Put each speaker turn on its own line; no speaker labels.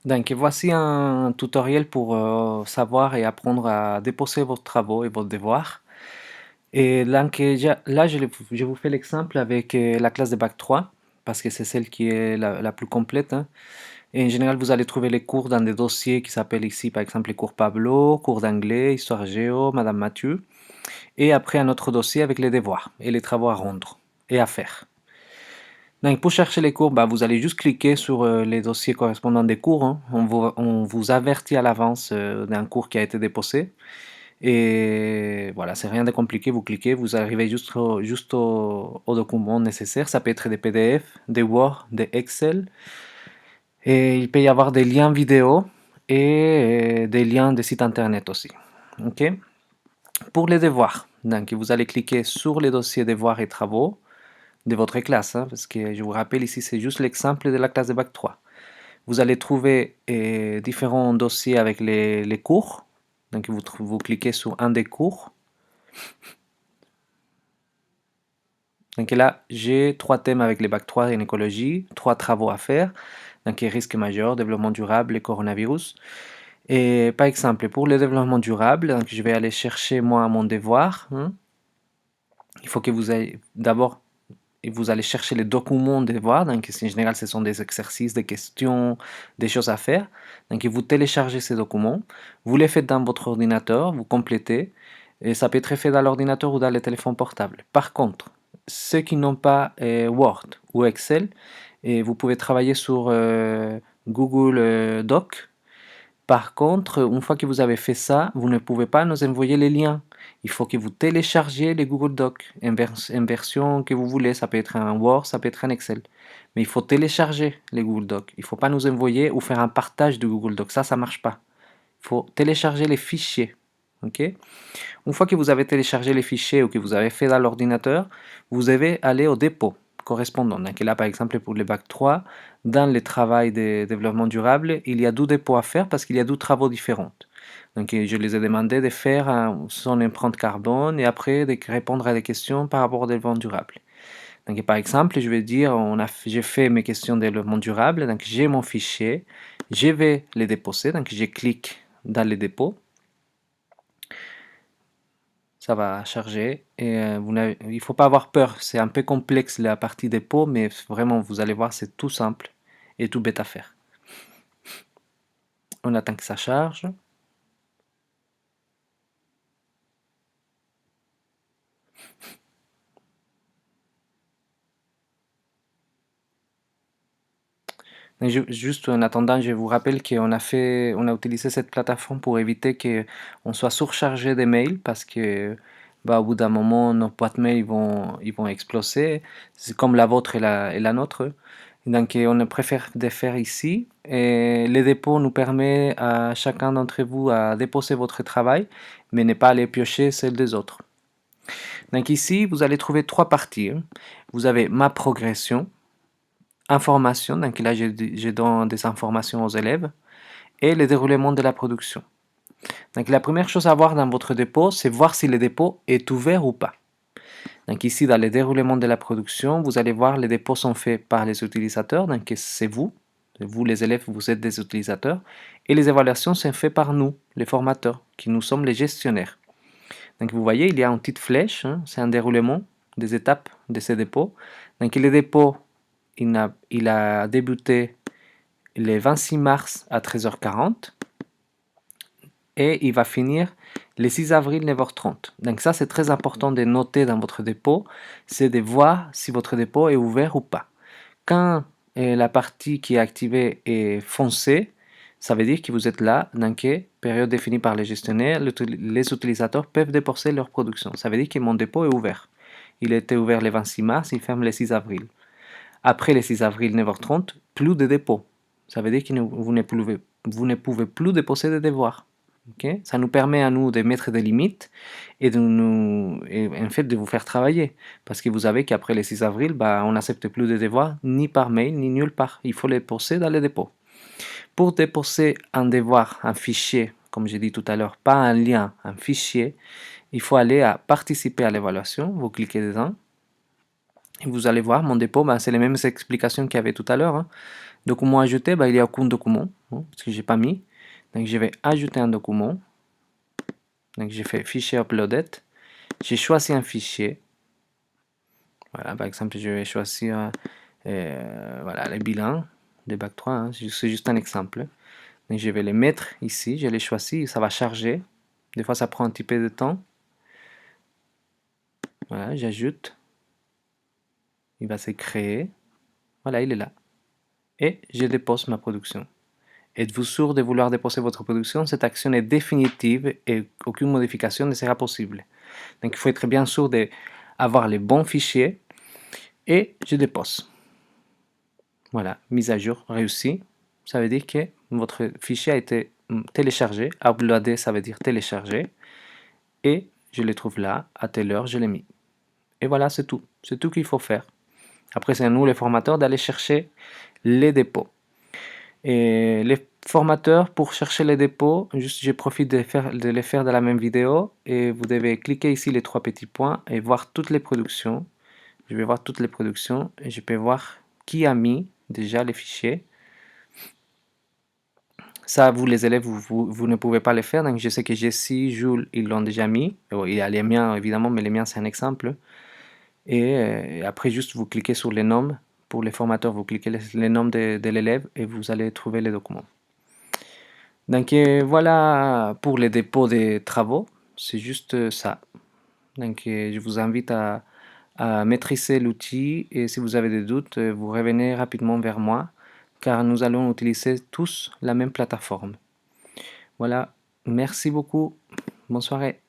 Donc, voici un tutoriel pour savoir et apprendre à déposer vos travaux et vos devoirs. Et donc, là, je vous fais l'exemple avec la classe de Bac 3 parce que c'est celle qui est la plus complète, hein. Et en général, vous allez trouver les cours dans des dossiers qui s'appellent ici, par exemple, les cours Pablo, cours d'anglais, histoire géo, Madame Mathieu. Et après, un autre dossier avec les devoirs et les travaux à rendre et à faire. Donc, pour chercher les cours, bah, vous allez juste cliquer sur les dossiers correspondants des cours, hein. On vous avertit à l'avance d'un cours qui a été déposé. Et voilà, c'est rien de compliqué. Vous cliquez, vous arrivez au document nécessaire. Ça peut être des PDF, des Word, des Excel. Et il peut y avoir des liens vidéo et des liens de sites internet aussi. Ok. Pour les devoirs, donc, vous allez cliquer sur les dossiers devoirs et travaux de votre classe, hein, parce que je vous rappelle ici, c'est juste l'exemple de la classe de Bac 3. Vous allez trouver différents dossiers avec les cours. Donc vous cliquez sur un des cours. Donc là, j'ai 3 thèmes avec les Bac 3 en écologie, 3 travaux à faire. Donc risque majeur, développement durable et coronavirus. Et par exemple, pour le développement durable, donc je vais aller chercher moi mon devoir, hein. Il faut que vous ayez d'abord et vous allez chercher les documents de devoir. Donc, en général, ce sont des exercices, des questions, des choses à faire. Donc, vous téléchargez ces documents, vous les faites dans votre ordinateur, vous complétez, et ça peut être fait dans l'ordinateur ou dans les téléphones portables. Par contre, ceux qui n'ont pas Word ou Excel, et vous pouvez travailler sur Google Doc. Par contre, une fois que vous avez fait ça, vous ne pouvez pas nous envoyer les liens. Il faut que vous téléchargiez les Google Docs en version que vous voulez. Ça peut être un Word, ça peut être un Excel. Mais il faut télécharger les Google Docs. Il ne faut pas nous envoyer ou faire un partage de Google Docs. Ça ne marche pas. Il faut télécharger les fichiers. Ok. Une fois que vous avez téléchargé les fichiers ou que vous avez fait dans l'ordinateur, vous devez aller au dépôt correspondant. Donc là, par exemple, pour le bac 3, dans le travail de développement durable, il y a 12 dépôts à faire parce qu'il y a 12 travaux différents. Donc je les ai demandé de faire son empreinte carbone et après de répondre à des questions par rapport au développement durable. Donc par exemple, je vais dire, j'ai fait mes questions de développement durable, donc j'ai mon fichier, je vais les déposer, donc je clique dans les dépôts. Ça va charger et il ne faut pas avoir peur. C'est un peu complexe la partie dépôt, mais vraiment, vous allez voir, c'est tout simple et tout bête à faire. On attend que ça charge. Mais juste en attendant, je vous rappelle on a utilisé cette plateforme pour éviter qu'on soit surchargé des mails parce que bah, au bout d'un moment, nos boîtes mail ils vont exploser. C'est comme la vôtre et la nôtre. Donc, on préfère de faire ici. Et les dépôts nous permet à chacun d'entre vous à déposer votre travail, mais ne pas aller piocher celle des autres. Donc ici, vous allez trouver 3 parties, hein. Vous avez ma progression, information, donc là je donne des informations aux élèves, et le déroulement de la production. Donc la première chose à voir dans votre dépôt, c'est voir si le dépôt est ouvert ou pas. Donc ici, dans le déroulement de la production, vous allez voir les dépôts sont faits par les utilisateurs, donc c'est vous les élèves, vous êtes des utilisateurs, et les évaluations sont faites par nous, les formateurs, qui nous sommes les gestionnaires. Donc vous voyez, il y a une petite flèche, hein, c'est un déroulement des étapes de ces dépôts. Donc le dépôt, il a débuté le 26 mars à 13h40 et il va finir le 6 avril 9h30. Donc ça, c'est très important de noter dans votre dépôt, c'est de voir si votre dépôt est ouvert ou pas. Quand la partie qui est activée est foncée, ça veut dire que vous êtes là, dans quelle période définie par les gestionnaires, les utilisateurs peuvent déposer leur production. Ça veut dire que mon dépôt est ouvert. Il était ouvert le 26 mars, il ferme le 6 avril. Après le 6 avril 9h30, plus de dépôt. Ça veut dire que vous ne pouvez plus déposer de devoirs. Okay. Ça nous permet à nous de mettre des limites et, en fait de vous faire travailler. Parce que vous savez qu'après le 6 avril, bah, on n'accepte plus de devoirs ni par mail ni nulle part. Il faut les poser dans les dépôts. Pour déposer un devoir, un fichier, comme j'ai dit tout à l'heure, pas un lien, un fichier, il faut aller à participer à l'évaluation. Vous cliquez dedans et vous allez voir mon dépôt, bah, c'est les mêmes explications qu'il y avait tout à l'heure, hein. Document ajouté, bah, il n'y a aucun document. hein, parce que j'ai pas mis. Donc je vais ajouter un document. Donc j'ai fait fichier uploaded. J'ai choisi un fichier. Voilà, par exemple, je vais choisir voilà, les bilans de Bac 3. Hein, c'est juste un exemple. Donc je vais les mettre ici. Je les choisis. Ça va charger. Des fois, ça prend un petit peu de temps. Voilà, j'ajoute. Il va se créer. Voilà, il est là. Et je dépose ma production. Êtes-vous sûr de vouloir déposer votre production? Cette action est définitive et aucune modification ne sera possible. Donc il faut être bien sûr d'avoir les bons fichiers et je dépose. Voilà, mise à jour réussie. Ça veut dire que votre fichier a été téléchargé. Uploadé, ça veut dire téléchargé. Et je le trouve là, à telle heure, je l'ai mis. Et voilà, c'est tout. C'est tout qu'il faut faire. Après, c'est à nous, les formateurs, d'aller chercher les dépôts. Et les formateurs, pour chercher les dépôts, juste je profite de les faire dans la même vidéo. Et vous devez cliquer ici les trois petits points et voir toutes les productions. Je vais voir toutes les productions et je peux voir qui a mis déjà les fichiers. Ça, vous les élèves, vous ne pouvez pas le faire. Donc je sais que Jessie, Jules, ils l'ont déjà mis. Bon, il y a les miens évidemment, mais les miens c'est un exemple. Et après, juste vous cliquez sur les noms. Pour les formateurs, vous cliquez les noms de l'élève et vous allez trouver les documents. Donc voilà pour les dépôts des travaux. C'est juste ça. Donc je vous invite à maîtriser l'outil et si vous avez des doutes, vous revenez rapidement vers moi car nous allons utiliser tous la même plateforme. Voilà, merci beaucoup. Bonne soirée.